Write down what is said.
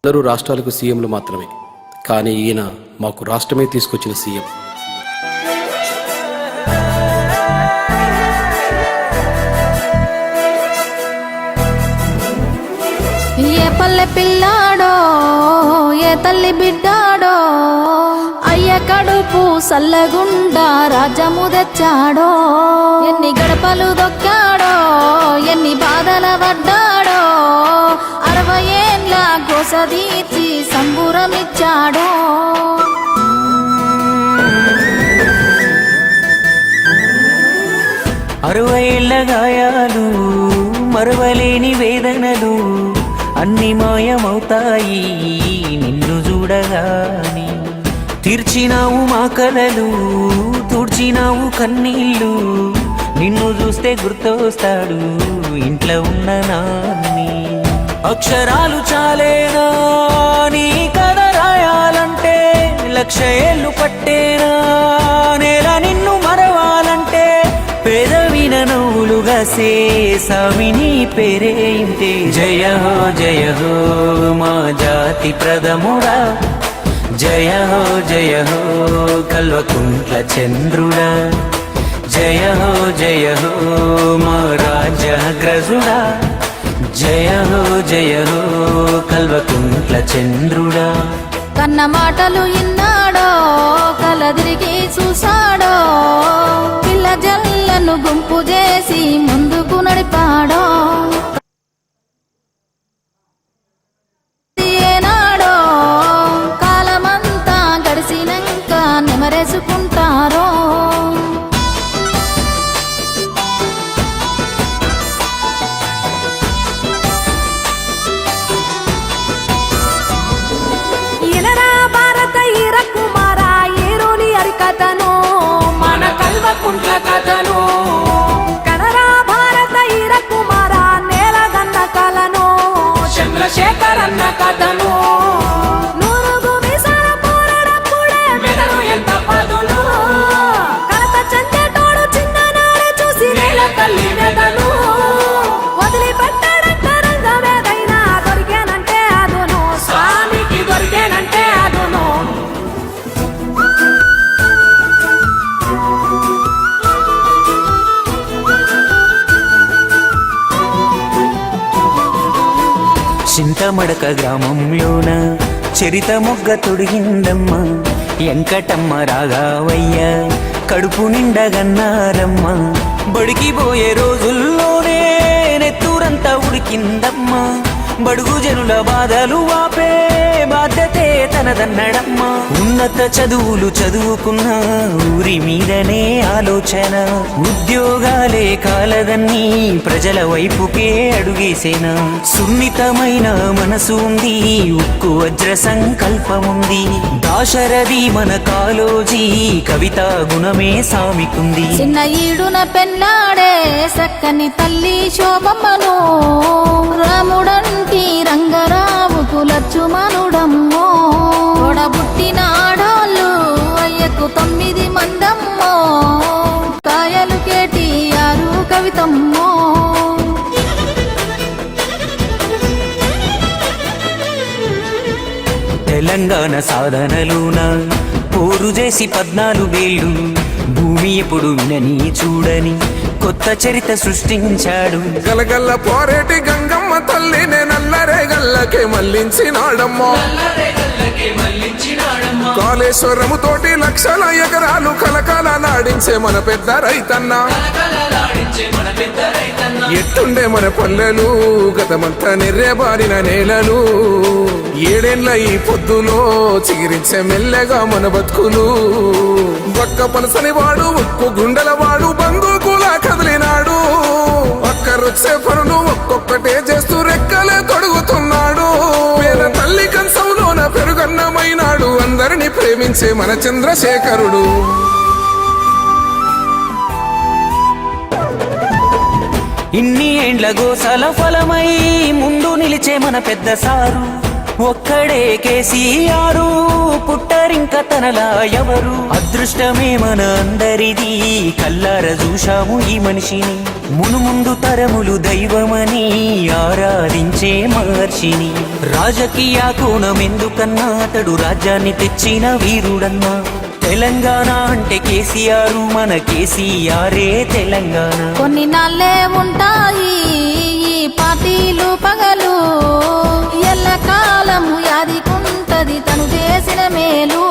అందరూ రాష్ట్రాలకు సీఎంలు మాత్రమే, కానీ ఈయన మాకు రాష్ట్రమే తీసుకొచ్చిన సీఎం. ఏ పల్లె పిల్లాడో ఏ తల్లి బిడ్డాడో అయ్య కడుపు సల్లగుండా రాజ్యము తెచ్చాడో. ఎన్ని గడపలు దొక్కాడో ఎన్ని బాధల పడ్డాడో 60 ఏళ్ళ గోస తీర్చి సంబురమిచ్చాడో. 60 ఏళ్ళ గాయాలు మరవలేని వేదనలు అన్ని మాయమవుతాయి నిన్ను చూడగాని. తీర్చినావు మా కలలు తుడిచినావు కన్నీళ్ళు, నిన్ను చూస్తే గుర్తొస్తాడు ఇంట్లో ఉన్న నాన్ని. అక్షరాలు చాలేనా నీ కథ రాయాలంటే, 1,00,000 ఏళ్ళు పట్టేనా నేల నిన్ను మరవాలంటే. పేదవిన నవ్వులుగా సేసామిని పేరే ఇంతే. జయ హో మా జాతి ప్రథముడా, జయ హో కల్వకుంట్ల చంద్రుడా. జయ హో మా రాజ్యాగ్రజుడా, జయ హో కల్వకుంట్ల చంద్రుడా. కన్న మాటలు ఇన్నాడో కలదిరిగి చూసాడో, పిల్ల జల్లను గుంపు చేసి ముందుకు నడిపాడో. ఏనాడో కాలమంతా గడిసినాక నెమరేసుకుంటారో. మన కల్వకుంట్ల కథను కనరా భారత ఈర కుమార నేలగన్న కలను చంద్రశేఖర్ అన్న కథను. నూరుగు విసర పోరడప్పుడే మెదడు ఎంత పదును, కలత చెందేటోడు చిన్ననాడే చూసి నేల తల్లి మెదను. వదిలిపెట్టాడంట రంగమేదైనా దొరికేనంటే అదును, స్వామికి దొరికేనంటే అదును. చింతమడక గ్రామంలోన చరిత మొగ్గ తొడిగిందమ్మ. ఎంకటమ్మ రాగావయ్య కడుపు నిండగన్నారమ్మ. బడికి పోయే రోజుల్లోనే నెత్తూరంతా ఉడికిందమ్మ. బడుగు జనుల బాధలు వాపే బాధ్యతే తనదన్నడమ్మ. ఉన్నత చదువులు చదువుకున్న ఊరి మీదనే ఆలోచన, ఉద్యోగాలే కాలదన్నీ ప్రజల వైపుకే అడుగేసేనా. సున్నితమైన మనసు ఉంది, ఉక్కు వజ్ర సంకల్పముంది. దాశరథి మన కాలోజీ కవితా గుణమే సామికుంది. చిన్న ఈడున పెన్నాడే సక్కని తల్లి శోభమ్మను, రాముడంటి రంగరావుకు లచ్చుమనుడమ్మో. తోడబుట్టిన ఆడోళ్ళు అయ్యకు 9 మందమ్మో, కాయలు KTR కవితమ్మో. తెలంగాణ సాధనలోన పోరు చేసి 14 ఏళ్ళు, భూమి ఎప్పుడు వినని చూడని కొత్త చరిత్ర సృష్టించాడు. గలగల్ల పోరేటి గంగమ్మ తల్లినే నల్లరే గల్లకే మళ్లించినాడమ్మో. కాళేశ్వరము తోటి 1,00,000 ఎకరాలు కలకాల నాడించే మన పెద్ద రైతన్న. ఎట్టుండే మన పల్లెలు గతమంతా నిర్రేబారిన నేలలు. 7 ఏళ్ల ఈ పొద్దులో చిగిరించే మెల్లగా మన బతుకులు. ఒక్క పలసని వాడు ఉక్కు గుండెల వాడు బంధుకులా కదిలినాడు. ఒక్కరొచ్చే పనులు ఒక్కొక్కటే చేస్తూ రెక్కలే తొడుగుతున్నాడు. పేద తల్లి కంచంలోన పెరుగన్నమైనాడు, అందరినీ ప్రేమించే మన చంద్రశేఖరుడు. ఇన్ని ఏండ్ల గోసల ఫలమై ముందు నిలిచే మన పెద్ద సారు ఒక్కడే కేసీఆర్. పుట్టరింక తనలా ఎవరు అదృష్టమే మన అందరిది కల్లార చూశాము ఈ మనిషిని మునుముందు తరములు దైవమని ఆరాధించే మహర్షిని రాజకీయ కోణం ఎందుకన్నా అతడు రాజ్యాన్ని తెచ్చిన వీరుడన్నా తెలంగాణ అంటే కేసీఆర్ మన కేసీఆరే తెలంగాణ కొన్ని నాళ్ళే ఉంటాయి ఈ పార్టీలు పగలు ఎల్ల కాలము యాదికుంటది తను చేసిన మేలు